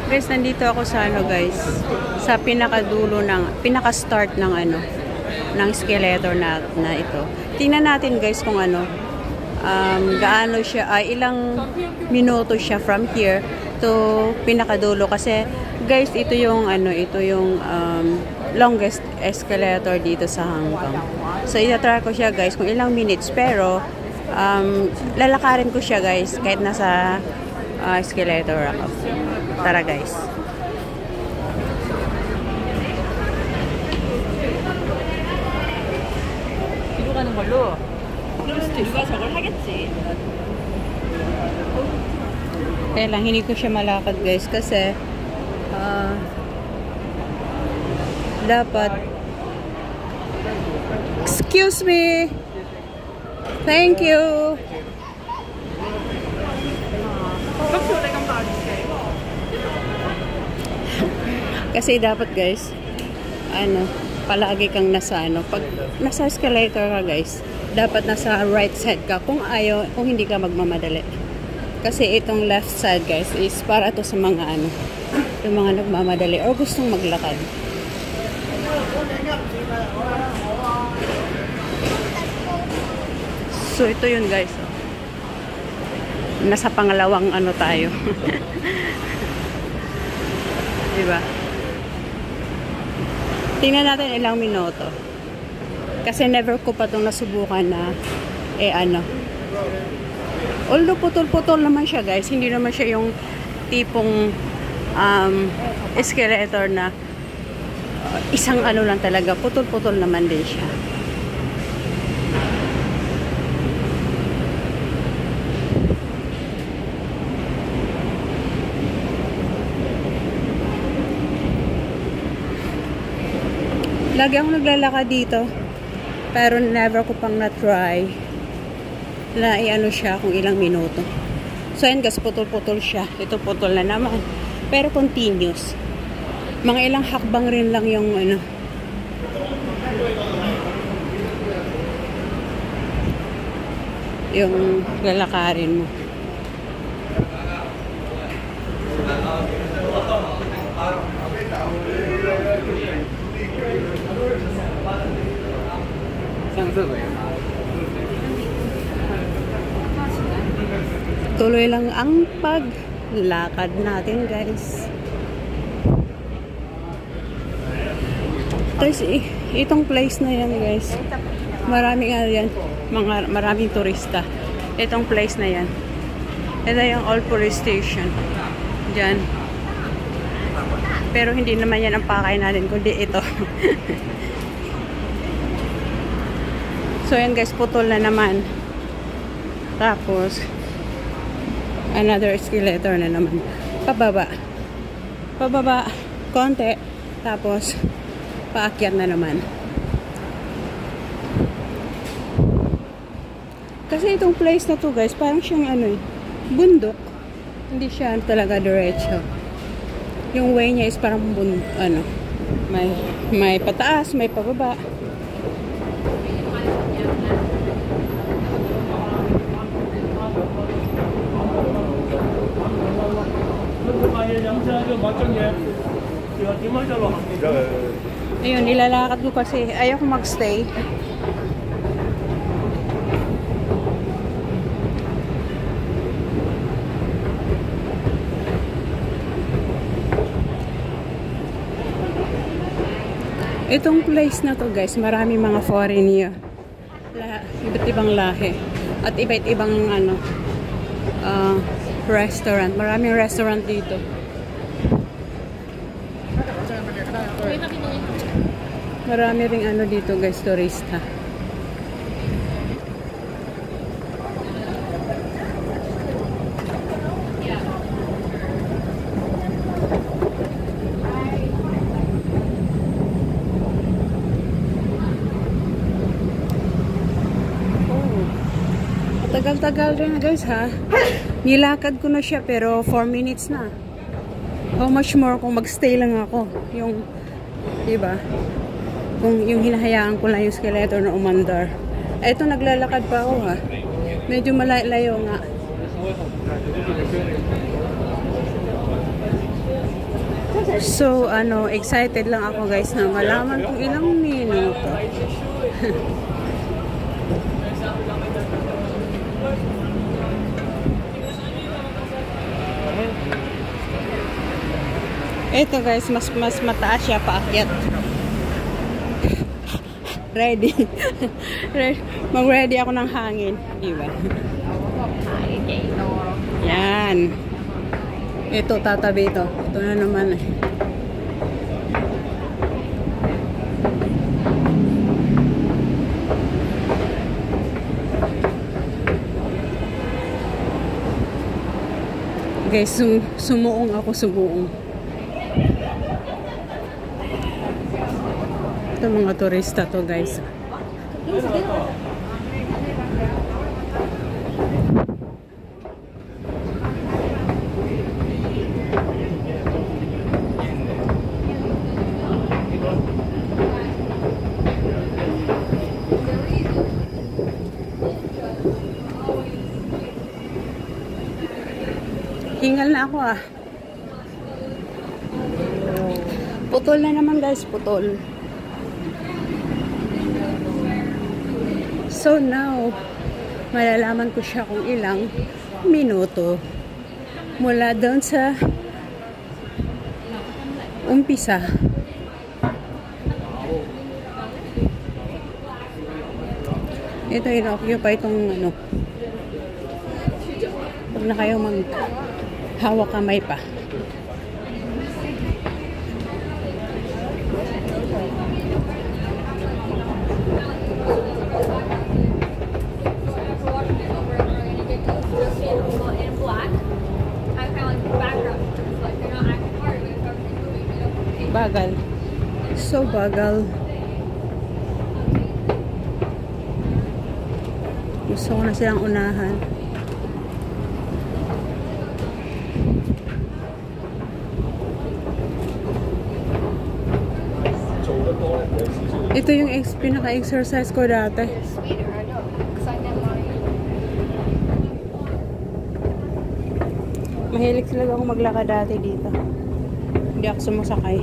Guys, nandito ako sa ano guys, sa pinakadulo ng, pinaka-start ng ano, ng escalator na ito. Tingnan natin guys kung ano, gaano siya, ilang minuto siya from here to pinakadulo. Kasi guys, ito yung ano, ito yung longest escalator dito sa Hong Kong. So, itatry ko siya guys kung ilang minutes, pero lalakarin ko siya guys kahit nasa escalator ako. Tara guys. 뒤로 가는 걸로. 그럼 누가 저걸 하겠지. Kaya lang, hindi ko siya malakad guys kasi dapat, excuse me, thank you. Kasi dapat guys, ano, palagi kang nasa ano, pag nasa escalator ka guys, dapat nasa right side ka kung ayaw, kung hindi ka magmamadali. Kasi itong left side guys is para to sa mga ano, yung mga nagmamadali o gustong maglakad. So ito yun guys. Oh. Nasa pangalawang ano tayo. Diba? Tingnan natin ilang minuto. Kasi never ko pa itong nasubukan na ano. Although putol-putol naman siya guys. Hindi naman siya yung tipong escalator na isang ano lang talaga. Putol-putol naman din siya. Lagi akong naglalakad dito. Pero never ko pang na-try na i-ano siya kung ilang minuto. So, yan guys, putol-putol siya. Ito putol na naman. Pero continuous. Mga ilang hakbang rin lang yung ano. Yung lalakarin mo. Tuloy lang ang paglakad natin guys. Tapos itong place na yan guys, maraming yan, maraming turista. Itong place na yan, ito yung old police station dyan. Pero hindi naman yan ang pakay natin, kundi ito. So yan guys, putol na naman. Tapos another escalator na naman. Pababa. Pababa konti. Tapos paakyat na naman. Kasi itong place na to guys, parang siyang ano eh, bundok. Hindi siya talaga diretso. Yung way niya is parang ano, may pataas, may pababa. Ayun, nilalakad ko kasi ayaw ko magstay. Itong place na to guys, marami mga foreigner. Iba't ibang lahi. At iba't ibang ano, restaurant. Maraming restaurant dito. Marami ring ano dito guys, turista. Tagal-tagal rin guys ha. Nilakad ko na siya pero 4 minutes na. How much more kung magstay lang ako. Yung, diba? Kung yung hinahayaan ko lang yung escalator na umandar. Eto, naglalakad pa ako ha. Medyo malayo nga. So, excited lang ako guys na malaman kung ilang minuto. Ito guys, mas mataas siya paakyat. Ready. Mag-ready ako ng hangin. Diba? Yan. Ito, tatabi ito. Ito na naman eh. Guys, sumuong ako, sumuong. Ito mga turista to guys. Hingal na ako ah. Putol na naman guys, putol. So now, malalaman ko siya kung ilang minuto mula doon sa umpisa. Ito ino-occupy itong ano. Huwag na kayo hawak kamay pa. Bagal. So bagal. Gusto ko na silang unahan. Ito yung pinaka-exercise ko dati. Mahilig talaga ako maglakad dati dito. Hindi ako sumasakay.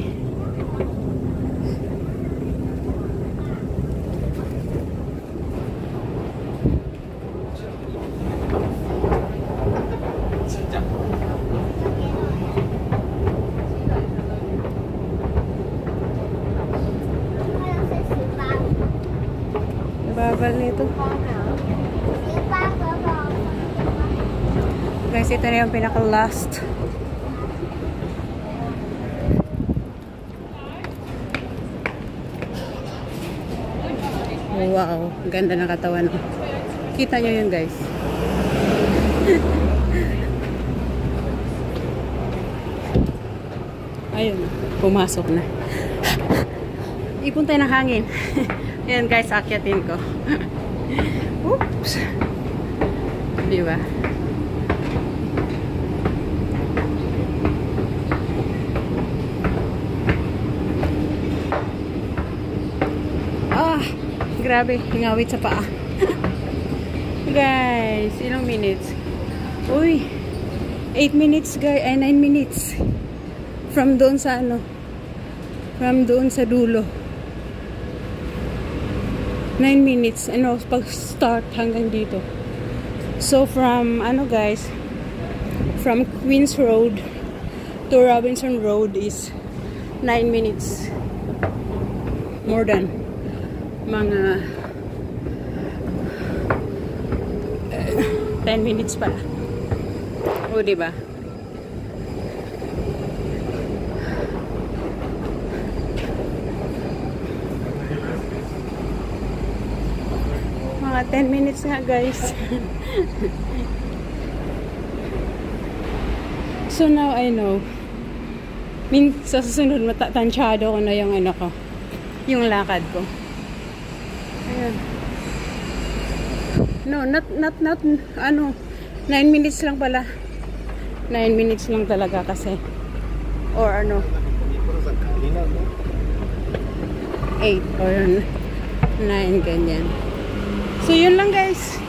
Bagal nito. Guys, ito na yung pinaka-last. Wow, ganda ng katawan. Kita nyo yun guys. Ayun, pumasok na. Ipon tayo ng hangin. Ayan guys, akyatin ko. Oops. Diba? Grabe, ngawit sa paa. Guys, ilang minutes? Uy, 8 minutes guys, ay 9 minutes. From doon sa ano? From doon sa dulo. 9 minutes, ano, pag start hanggang dito. So from, ano guys, from Queens Road to Robinson Road is 9 minutes. More than mga 10 minutes pala. O, diba? Mga 10 minutes nga, guys. So now I know. Sa susunod, matatansyado ko na yung ano ko. Yung lakad ko. Ayan. No, not, ano, 9 minutes lang pala. 9 minutes lang talaga kasi. Or ano, 8 or 9, ganyan. So, yun lang guys.